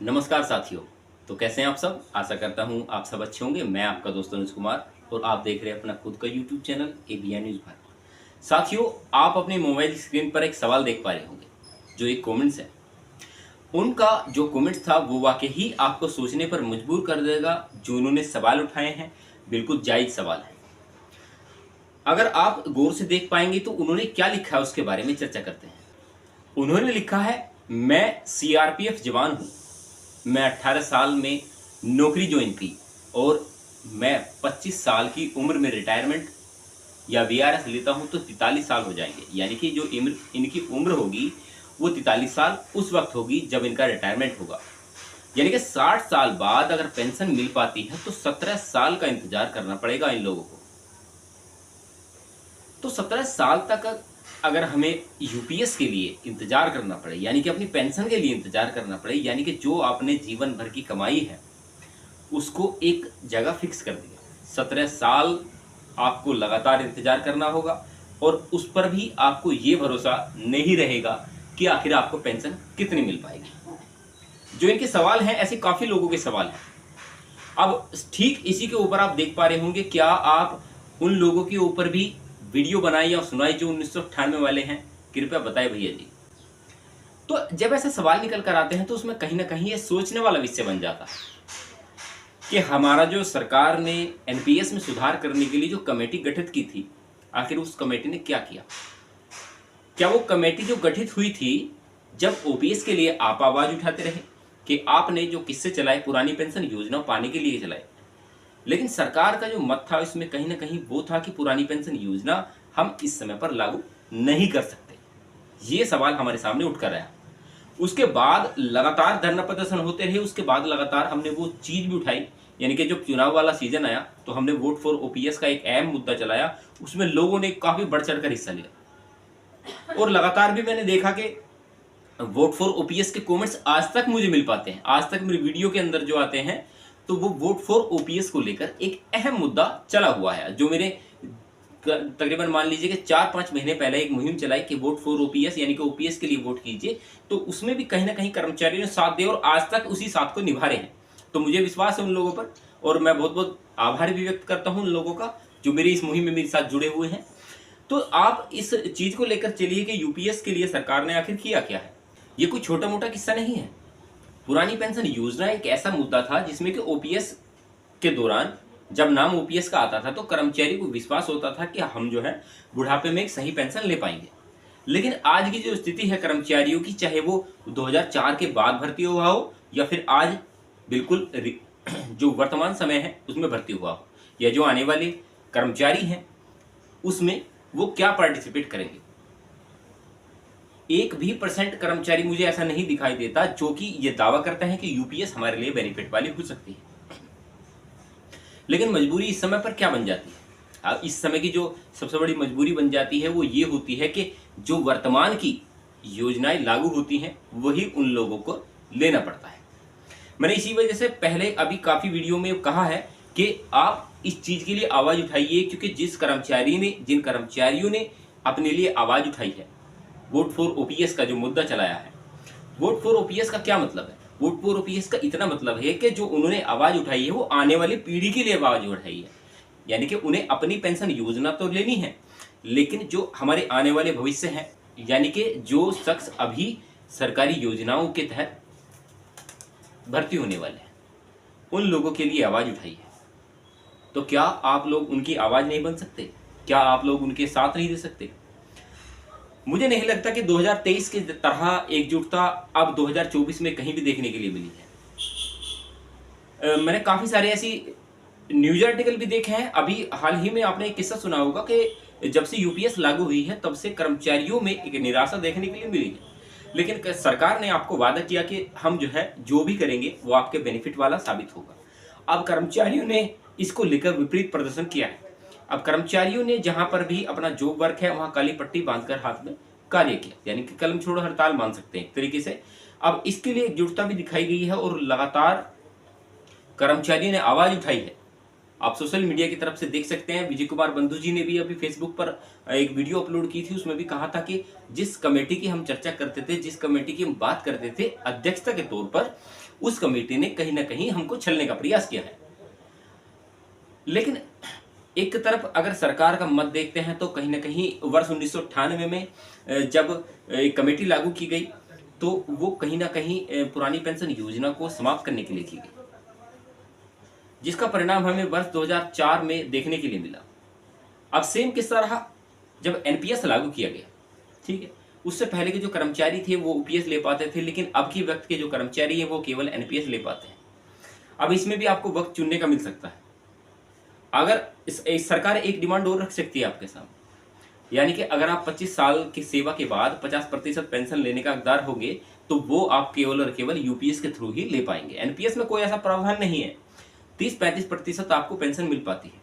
नमस्कार साथियों। तो कैसे हैं आप सब? आशा करता हूं आप सब अच्छे होंगे। मैं आपका दोस्त अनुज कुमार और आप देख रहे हैं अपना खुद का YouTube channel ABN news Bharat. साथियों, आप अपने मोबाइल स्क्रीन पर एक सवाल देख पा रहे होंगे। जो एक कमेंट्स है, उनका जो कमेंट्स था वो वाकई ही आपको सोचने पर मजबूर कर देगा। जो उन्होंने सवाल उठाए हैं बिल्कुल जायज़ सवाल है। अगर आप गौर से देख पाएंगे तो उन्होंने क्या लिखा है उसके बारे में चर्चा करते हैं। उन्होंने लिखा है, मैं सीआरपीएफ जवान हूँ। मैं 18 साल में नौकरी ज्वाइन की और मैं 25 साल की उम्र में रिटायरमेंट या वीआरएस लेता हूं तो 43 साल हो जाएंगे। यानी कि जो इनकी उम्र होगी वो 43 साल उस वक्त होगी जब इनका रिटायरमेंट होगा। यानी कि 60 साल बाद अगर पेंशन मिल पाती है तो 17 साल का इंतजार करना पड़ेगा इन लोगों को। तो 17 साल तक अगर हमें यूपीएस के लिए इंतजार करना पड़े, यानी कि अपनी पेंशन के लिए इंतजार करना पड़े, यानी कि जो आपने जीवन भर की कमाई है उसको एक जगह फिक्स कर दिया। 17 साल आपको लगातार इंतजार करना होगा और उस पर भी आपको ये भरोसा नहीं रहेगा कि आखिर आपको पेंशन कितनी मिल पाएगी। जो इनके सवाल हैं ऐसे काफी लोगों के सवाल हैं। अब ठीक इसी के ऊपर आप देख पा रहे होंगे, क्या आप उन लोगों के ऊपर भी वीडियो बनाई या सुनाई जो 1998 वाले हैं? कृपया बताएं भैया जी। तो जब ऐसे सवाल निकल कर आते हैं तो उसमें कहीं ना कहीं ये सोचने वाला विषय बन जाता है कि हमारा जो सरकार ने एनपीएस में सुधार करने के लिए जो कमेटी गठित की थी, आखिर उस कमेटी ने क्या किया? क्या वो कमेटी जो गठित हुई थी, जब ओपीएस के लिए आप आवाज उठाते रहे कि आपने जो किस्से चलाए पुरानी पेंशन योजना पाने के लिए चलाए, लेकिन सरकार का जो मत था इसमें कहीं ना कहीं वो था कि पुरानी पेंशन योजना हम इस समय पर लागू नहीं कर सकते। ये सवाल हमारे सामने उठकर आया। उसके बाद लगातार धरना प्रदर्शन होते रहे। उसके बाद लगातार हमने वो चीज भी उठाई, यानी कि जब चुनाव वाला सीजन आया तो हमने वोट फॉर ओपीएस का एक अहम मुद्दा चलाया। उसमें लोगों ने काफी बढ़ चढ़कर हिस्सा लिया और लगातार भी मैंने देखा कि वोट फॉर ओपीएस के कमेंट्स आज तक मुझे मिल पाते हैं। आज तक मेरी वीडियो के अंदर जो आते हैं तो वो वोट फॉर ओपीएस को लेकर एक अहम मुद्दा चला हुआ है। जो मेरे तकरीबन मान लीजिए कि 4-5 महीने पहले एक मुहिम चलाई कि वोट फॉर ओपीएस, यानी कि ओपीएस के लिए वोट कीजिए, तो उसमें भी कहीं ना कहीं कर्मचारियों ने साथ दिया और आज तक उसी साथ को निभा रहे हैं। तो मुझे विश्वास है उन लोगों पर और मैं बहुत बहुत आभार भी व्यक्त करता हूं उन लोगों का जो मेरी इस मुहिम में मेरे साथ जुड़े हुए हैं। तो आप इस चीज को लेकर चलिए कि यूपीएस के लिए सरकार ने आखिर किया क्या है। ये कोई छोटा मोटा किस्सा नहीं है। पुरानी पेंशन योजना एक ऐसा मुद्दा था जिसमें कि ओपीएस के दौरान जब नाम ओपीएस का आता था तो कर्मचारी को विश्वास होता था कि हम जो है बुढ़ापे में एक सही पेंशन ले पाएंगे। लेकिन आज की जो स्थिति है कर्मचारियों की, चाहे वो 2004 के बाद भर्ती हुआ हो या फिर आज बिल्कुल जो वर्तमान समय है उसमें भर्ती हुआ हो, या जो आने वाले कर्मचारी हैं उसमें वो क्या पार्टिसिपेट करेंगे, 1% कर्मचारी मुझे ऐसा नहीं दिखाई देता जो कि ये दावा करता है कि यूपीएस हमारे लिए बेनिफिट वाली हो सकती है। लेकिन मजबूरी इस समय पर क्या बन जाती है? इस समय की जो सबसे बड़ी मजबूरी बन जाती है वो ये होती है कि जो वर्तमान की योजनाएं लागू होती हैं वही उन लोगों को लेना पड़ता है। मैंने इसी वजह से पहले अभी काफी वीडियो में कहा है कि आप इस चीज के लिए आवाज उठाइए, क्योंकि जिन कर्मचारियों ने अपने लिए आवाज उठाई है, वोट फॉर ओपीएस का जो मुद्दा चलाया है, वोट फॉर ओपीएस का क्या मतलब है? वोट फॉर ओपीएस का इतना मतलब है कि जो उन्होंने आवाज उठाई है वो आने वाली पीढ़ी के लिए आवाज उठाई है। यानी कि उन्हें अपनी पेंशन योजना तो लेनी है, लेकिन जो हमारे आने वाले भविष्य हैं, यानी कि जो शख्स अभी सरकारी योजनाओं के तहत भर्ती होने वाले हैं, उन लोगों के लिए आवाज उठाई है। तो क्या आप लोग उनकी आवाज नहीं बन सकते? क्या आप लोग उनके साथ नहीं दे सकते? मुझे नहीं लगता कि 2023 की तरह एकजुटता अब 2024 में कहीं भी देखने के लिए मिली है। मैंने काफी सारे ऐसी न्यूज आर्टिकल भी देखे हैं। अभी हाल ही में आपने एक किस्सा सुना होगा कि जब से यूपीएस लागू हुई है तब से कर्मचारियों में एक निराशा देखने के लिए मिली है। लेकिन सरकार ने आपको वादा किया कि हम जो है जो भी करेंगे वो आपके बेनिफिट वाला साबित होगा। अब कर्मचारियों ने इसको लेकर विपरीत प्रदर्शन किया है। अब कर्मचारियों ने जहां पर भी अपना जॉब वर्क है वहां काली पट्टी बांधकर हाथ में कार्य किया, यानी कि कलम छोड़ो हड़ताल मान सकते हैं एक तरीके से। अब इसके लिए एकजुटता भी दिखाई गई है और लगातार कर्मचारियों ने आवाज उठाई है आप सोशल मीडिया की तरफ से देख सकते हैं। विजय कुमार बंधु जी ने भी अभी फेसबुक पर एक वीडियो अपलोड की थी, उसमें भी कहा था कि जिस कमेटी की हम चर्चा करते थे, जिस कमेटी की हम बात करते थे अध्यक्षता के तौर पर, उस कमेटी ने कहीं ना कहीं हमको छलने का प्रयास किया है। लेकिन एक तरफ अगर सरकार का मत देखते हैं तो कहीं ना कहीं वर्ष 1998 में जब एक कमेटी लागू की गई तो वो कहीं ना कहीं पुरानी पेंशन योजना को समाप्त करने के लिए की गई, जिसका परिणाम हमें वर्ष 2004 में देखने के लिए मिला। अब सेम किस्सा रहा जब एनपीएस लागू किया गया, ठीक है। उससे पहले के जो कर्मचारी थे वो ओपीएस ले पाते थे, लेकिन अब की वक्त के जो कर्मचारी हैं वो केवल एनपीएस ले पाते हैं। अब इसमें भी आपको वक्त चुनने का मिल सकता है। अगर इस सरकार एक डिमांड और रख सकती है आपके सामने, यानी कि अगर आप 25 साल की सेवा के बाद 50% पेंशन लेने का हकदार होंगे तो वो आप केवल और केवल यूपीएस के थ्रू ही ले पाएंगे। एनपीएस में कोई ऐसा प्रावधान नहीं है। 30-35% आपको पेंशन मिल पाती है।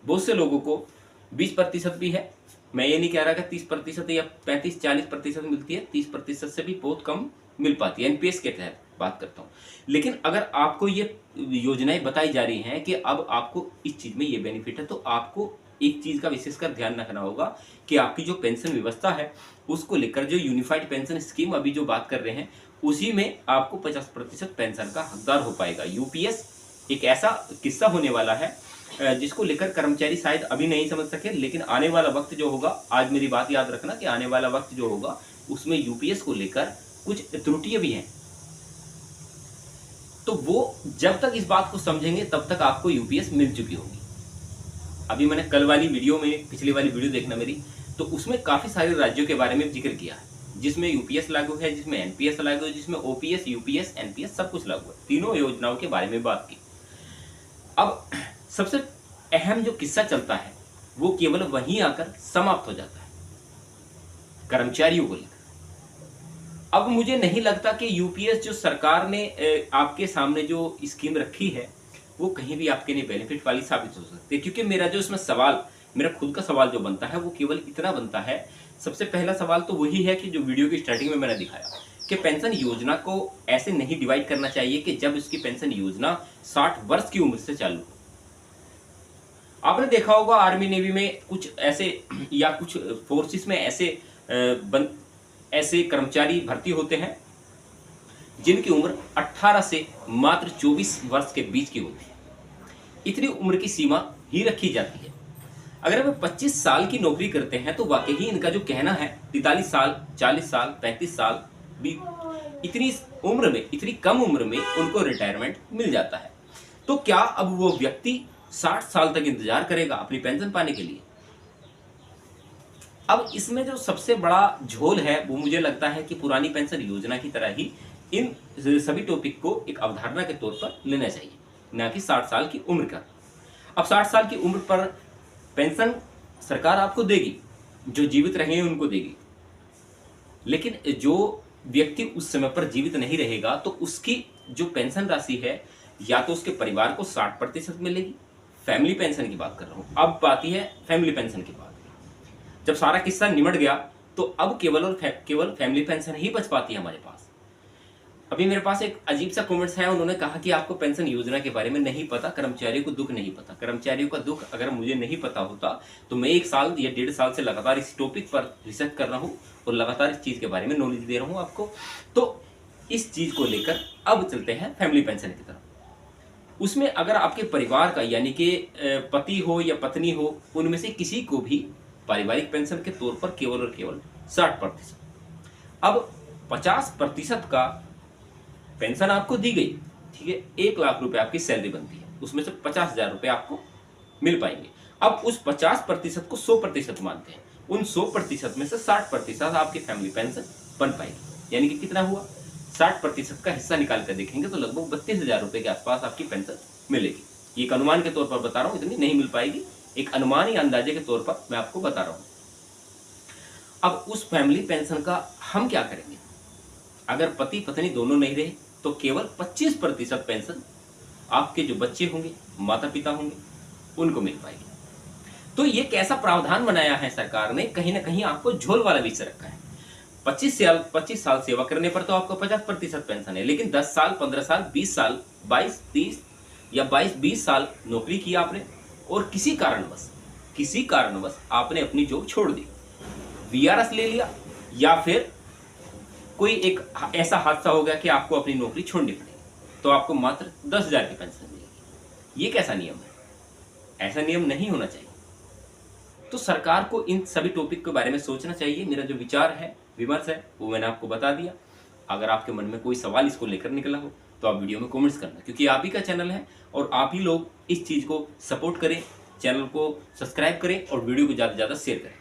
बहुत से लोगों को 20% भी है। मैं ये नहीं कह रहा कि 30% या 35-40% मिलती है, 30% से भी बहुत कम मिल पाती है। एनपीएस के तहत बात करता हूँ। लेकिन अगर आपको ये योजनाएं बताई जा रही हैं कि अब आपको इस चीज में ये बेनिफिट है, तो आपको एक चीज का विशेषकर ध्यान रखना होगा कि आपकी जो पेंशन व्यवस्था है उसको लेकर जो यूनिफाइड पेंशन स्कीम अभी जो बात कर रहे हैं उसी में आपको 50% पेंशन का हकदार हो पाएगा। यूपीएस एक ऐसा किस्सा होने वाला है जिसको लेकर कर्मचारी शायद अभी नहीं समझ सके, लेकिन आने वाला वक्त जो होगा, आज मेरी बात याद रखना कि आने वाला वक्त जो होगा उसमें यूपीएस को लेकर कुछ त्रुटियां भी हैं। तो वो जब तक इस बात को समझेंगे तब तक आपको यूपीएस मिल चुकी होगी। अभी मैंने कल वाली वीडियो में, पिछली वाली वीडियो देखना मेरी, तो उसमें काफी सारे राज्यों के बारे में जिक्र किया है जिसमें यूपीएस लागू है, जिसमें एनपीएस लागू है, जिसमें ओपीएस, यूपीएस, एनपीएस सब कुछ लागू है। तीनों योजनाओं के बारे में बात की। अब सबसे अहम जो किस्सा चलता है वो केवल वहीं आकर समाप्त हो जाता है, कर्मचारियों को लेकर। अब मुझे नहीं लगता कि यूपीएस जो सरकार ने आपके सामने जो स्कीम रखी है वो कहीं भी आपके लिए बेनिफिट वाली साबित हो सकती है, क्योंकि मेरा जो इसमें सवाल, मेरा खुद का सवाल जो बनता है वो केवल इतना बनता है। सबसे पहला सवाल तो वही है कि जो वीडियो की स्टार्टिंग में मैंने दिखाया कि पेंशन योजना को ऐसे नहीं डिवाइड करना चाहिए कि जब उसकी पेंशन योजना 60 वर्ष की उम्र से चालू हो। आपने देखा होगा आर्मी नेवी में कुछ ऐसे या कुछ फोर्सेस में ऐसे कर्मचारी भर्ती होते हैं जिनकी उम्र 18 से मात्र 24 वर्ष के बीच की होती है। इतनी उम्र की सीमा ही रखी जाती है। अगर वे 25 साल की नौकरी करते हैं तो वाकई ही इनका जो कहना है 43 साल, 40 साल, 35 साल भी, इतनी उम्र में, इतनी कम उम्र में उनको रिटायरमेंट मिल जाता है। तो क्या अब वो व्यक्ति 60 साल तक इंतजार करेगा अपनी पेंशन पाने के लिए? अब इसमें जो सबसे बड़ा झोल है वो मुझे लगता है कि पुरानी पेंशन योजना की तरह ही इन सभी टॉपिक को एक अवधारणा के तौर पर लेना चाहिए, ना कि 60 साल की उम्र का। अब 60 साल की उम्र पर पेंशन सरकार आपको देगी, जो जीवित रहेंगे उनको देगी, लेकिन जो व्यक्ति उस समय पर जीवित नहीं रहेगा तो उसकी जो पेंशन राशि है या तो उसके परिवार को 60% मिलेगी। फैमिली पेंशन की बात कर रहा हूं। अब आती है फैमिली पेंशन की बात। जब सारा किस्सा निमट गया तो अब केवल और केवल फैमिली पेंशन ही बच पाती है हमारे पास। अभी मेरे पास एक अजीब सा कमेंट्स है, उन्होंने कहा कि आपको पेंशन योजना के बारे में नहीं पता, कर्मचारियों को दुख नहीं पता। कर्मचारियों का दुख अगर मुझे नहीं पता होता तो मैं 1 साल या 1.5 साल से लगातार इस टॉपिक पर रिसर्च कर रहा हूँ और लगातार इस चीज के बारे में नॉलेज दे रहा हूँ आपको। तो इस चीज को लेकर अब चलते हैं फैमिली पेंशन की तरफ। उसमें अगर आपके परिवार का यानी कि पति हो या पत्नी हो, उनमें से किसी को भी पारिवारिक पेंशन के तौर पर केवल और केवल 60%, अब 50% का पेंशन आपको दी गई, ठीक है। 1 लाख रुपए आपकी सैलरी बनती है, उसमें से 50,000 रुपए आपको मिल पाएंगे। अब उस 50% को 100% मानते हैं, उन 100% में से 60% आपकी फैमिली पेंशन बन पाएगी। यानी कि कितना हुआ, 60% का हिस्सा निकाल कर देखेंगे तो लगभग 32,000 रुपए के आसपास आपकी पेंशन मिलेगी। एक अनुमान के तौर पर बता रहा हूँ, इतनी नहीं मिल पाएगी, एक अनुमान या अंदाजे के तौर पर मैं आपको बता रहा हूँ। अब उस फैमिली पेंशन का हम क्या करेंगे? अगर पति पत्नी दोनों नहीं रहे तो केवल 25% पेंशन आपके जो बच्चे होंगे, माता पिता होंगे, उनको मिल पाएगी। तो ये कैसा प्रावधान बनाया है सरकार ने, कहीं ना कहीं आपको झोल वाला विषय रखा है। 25 साल सेवा करने पर तो आपको 50% पेंशन है, लेकिन 10 साल, 15 साल, 20 साल, 22, 30 या 22-20 साल नौकरी की आपने और किसी कारणवश आपने अपनी जॉब छोड़ दी, वीआरएस ले लिया, या फिर कोई एक ऐसा हादसा हो गया कि आपको अपनी नौकरी छोड़नी पड़ेगी, तो आपको मात्र 10,000 की पेंशन मिलेगी। ये कैसा नियम है? ऐसा नियम नहीं होना चाहिए। तो सरकार को इन सभी टॉपिक के बारे में सोचना चाहिए। मेरा जो विचार है, विमर्श है, वो मैंने आपको बता दिया। अगर आपके मन में कोई सवाल इसको लेकर निकला हो तो आप वीडियो में कमेंट्स करना, क्योंकि आप ही का चैनल है और आप ही लोग इस चीज़ को सपोर्ट करें, चैनल को सब्सक्राइब करें और वीडियो को ज़्यादा से ज़्यादा शेयर करें।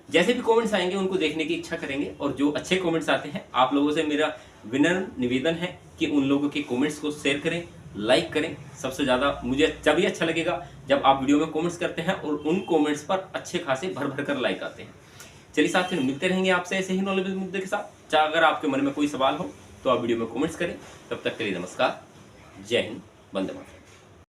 जैसे भी कमेंट्स आएंगे उनको देखने की इच्छा करेंगे, और जो अच्छे कमेंट्स आते हैं आप लोगों से मेरा विनम्र निवेदन है कि उन लोगों के कमेंट्स को शेयर करें, लाइक करें। सबसे ज़्यादा मुझे तभी अच्छा लगेगा जब आप वीडियो में कमेंट्स करते हैं और उन कमेंट्स पर अच्छे खासे भर भर कर लाइक आते हैं। चलिए साथ में मिलते रहेंगे आपसे ऐसे ही नॉलेजेबल मुद्दे के साथ। चाहे अगर आपके मन में कोई सवाल हो तो आप वीडियो में कमेंट्स करें। तब तक के लिए नमस्कार, जय हिंद, वंदे मातरम।